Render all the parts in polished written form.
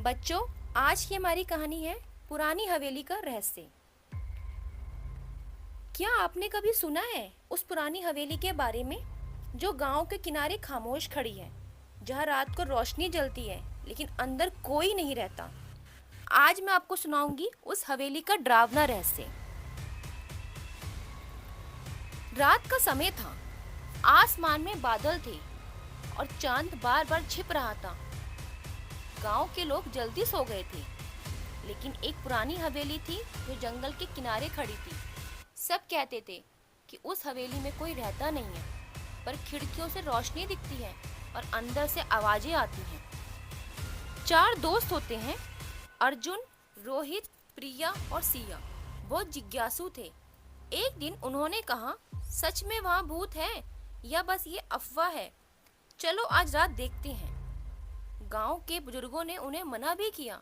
बच्चों, आज की हमारी कहानी है पुरानी हवेली का रहस्य। क्या आपने कभी सुना है उस पुरानी हवेली के बारे में जो गांव के किनारे खामोश खड़ी है, जहां रात को रोशनी जलती है लेकिन अंदर कोई नहीं रहता। आज मैं आपको सुनाऊंगी उस हवेली का डरावना रहस्य। रात का समय था, आसमान में बादल थे और चांद बार बार छिप रहा था। गांव के लोग जल्दी सो गए थे, लेकिन एक पुरानी हवेली थी जो जंगल के किनारे खड़ी थी। सब कहते थे कि उस हवेली में कोई रहता नहीं है, पर खिड़कियों से रोशनी दिखती है और अंदर से आवाजें आती हैं। चार दोस्त होते हैं, अर्जुन, रोहित, प्रिया और सिया। बहुत जिज्ञासु थे। एक दिन उन्होंने कहा, सच में वहाँ भूत है या बस ये अफवाह है? चलो आज रात देखते हैं। गांव के बुजुर्गों ने उन्हें मना भी किया,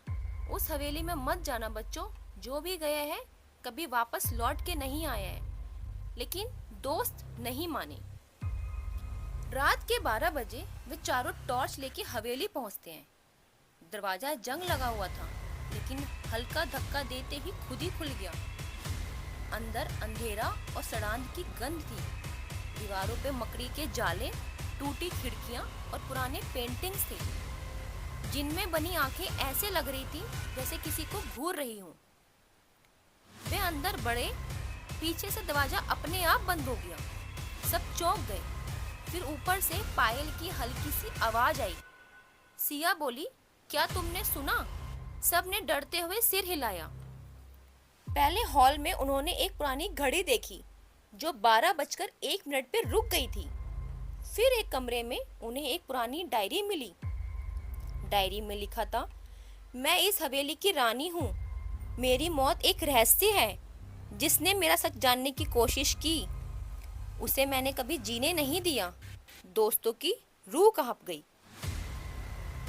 उस हवेली में मत जाना बच्चों, जो भी गए हैं कभी वापस लौट के नहीं आया है। लेकिन दोस्त नहीं माने। रात के 12 बजे वे चारों टॉर्च लेके हवेली पहुंचते हैं। दरवाजा जंग लगा हुआ था, लेकिन हल्का धक्का देते ही खुद ही खुल गया। अंदर अंधेरा और सड़ांध की गंध थी। दीवारों पे मकड़ी के जाले, टूटी खिड़कियां और पुराने पेंटिंग्स थे, जिनमें बनी आंखें ऐसे लग रही थी जैसे किसी को घूर रही हूँ। वे अंदर बढ़े, पीछे से दरवाजा अपने आप बंद हो गया। सब चौंक गए। फिर ऊपर से पायल की हल्की सी आवाज आई। सिया बोली, क्या तुमने सुना? सब ने डरते हुए सिर हिलाया। पहले हॉल में उन्होंने एक पुरानी घड़ी देखी जो 12:01 पे रुक गई थी। फिर एक कमरे में उन्हें एक पुरानी डायरी मिली। डायरी में लिखा था, मैं इस हवेली की रानी हूँ। मेरी मौत एक रहस्य है। जिसने मेरा सच जानने की कोशिश की, उसे मैंने कभी जीने नहीं दिया। दोस्तों की रूह कांप गई।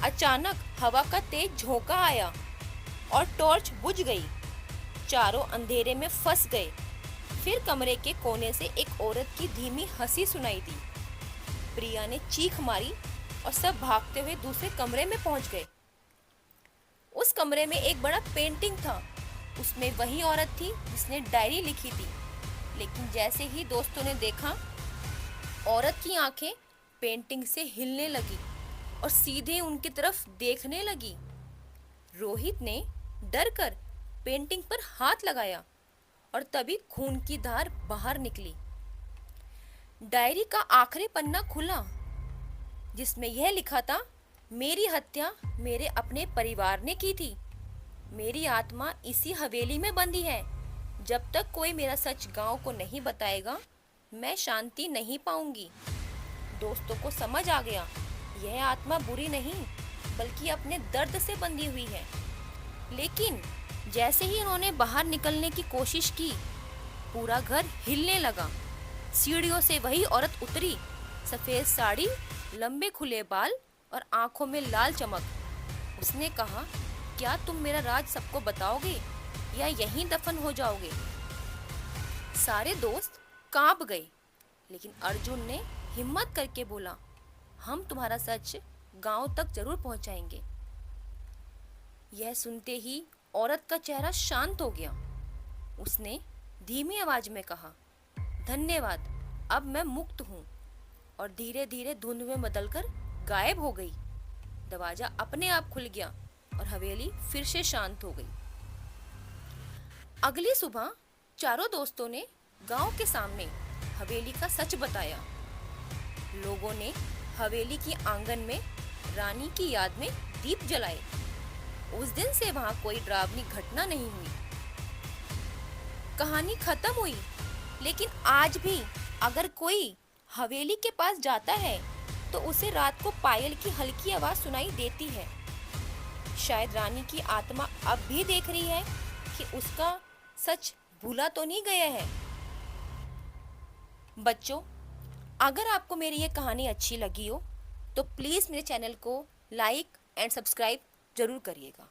अचानक हवा का तेज झोंका आया और टॉर्च बुझ गई। चारों अंधेरे में फंस गए। फिर कमरे के कोने से एक औरत की धीमी हंसी सुनाई दी। प्रिया ने चीख मारी और सब भागते हुए दूसरे कमरे में पहुंच गए। उस कमरे में एक बड़ा पेंटिंग था। उसमें वही औरत थी जिसने डायरी लिखी थी। लेकिन जैसे ही दोस्तों ने देखा, औरत की आंखें पेंटिंग से हिलने लगी और सीधे उनकी तरफ देखने लगी। रोहित ने डर कर पेंटिंग पर हाथ लगाया और तभी खून की धार बाहर निकली। डायरी का आखिरी पन्ना खुला, जिसमें यह लिखा था, मेरी हत्या मेरे अपने परिवार ने की थी। मेरी आत्मा इसी हवेली में बंधी है। जब तक कोई मेरा सच गांव को नहीं बताएगा, मैं शांति नहीं पाऊंगी। दोस्तों को समझ आ गया, यह आत्मा बुरी नहीं बल्कि अपने दर्द से बंधी हुई है। लेकिन जैसे ही उन्होंने बाहर निकलने की कोशिश की, पूरा घर हिलने लगा। सीढ़ियों से वही औरत उतरी, सफेद साड़ी, लंबे खुले बाल और आंखों में लाल चमक। उसने कहा, क्या तुम मेरा राज सबको बताओगे या यहीं दफन हो जाओगे? सारे दोस्त कांप गए, लेकिन अर्जुन ने हिम्मत करके बोला, हम तुम्हारा सच गांव तक जरूर पहुंचाएंगे। यह सुनते ही औरत का चेहरा शांत हो गया। उसने धीमी आवाज में कहा, धन्यवाद, अब मैं मुक्त हूँ। और धीरे धीरे धुंध में बदलकर गायब हो गई। दरवाजा अपने आप खुल गया और हवेली फिर से शांत हो गई। अगली सुबह चारों दोस्तों ने गांव के सामने हवेली का सच बताया। लोगों ने हवेली की आंगन में रानी की याद में दीप जलाए। उस दिन से वहां कोई डरावनी घटना नहीं हुई। कहानी खत्म हुई, लेकिन आज भी अगर कोई हवेली के पास जाता है तो उसे रात को पायल की हल्की आवाज सुनाई देती है। शायद रानी की आत्मा अब भी देख रही है कि उसका सच भूला तो नहीं गया है। बच्चों, अगर आपको मेरी ये कहानी अच्छी लगी हो तो प्लीज़ मेरे चैनल को लाइक एंड सब्सक्राइब जरूर करिएगा।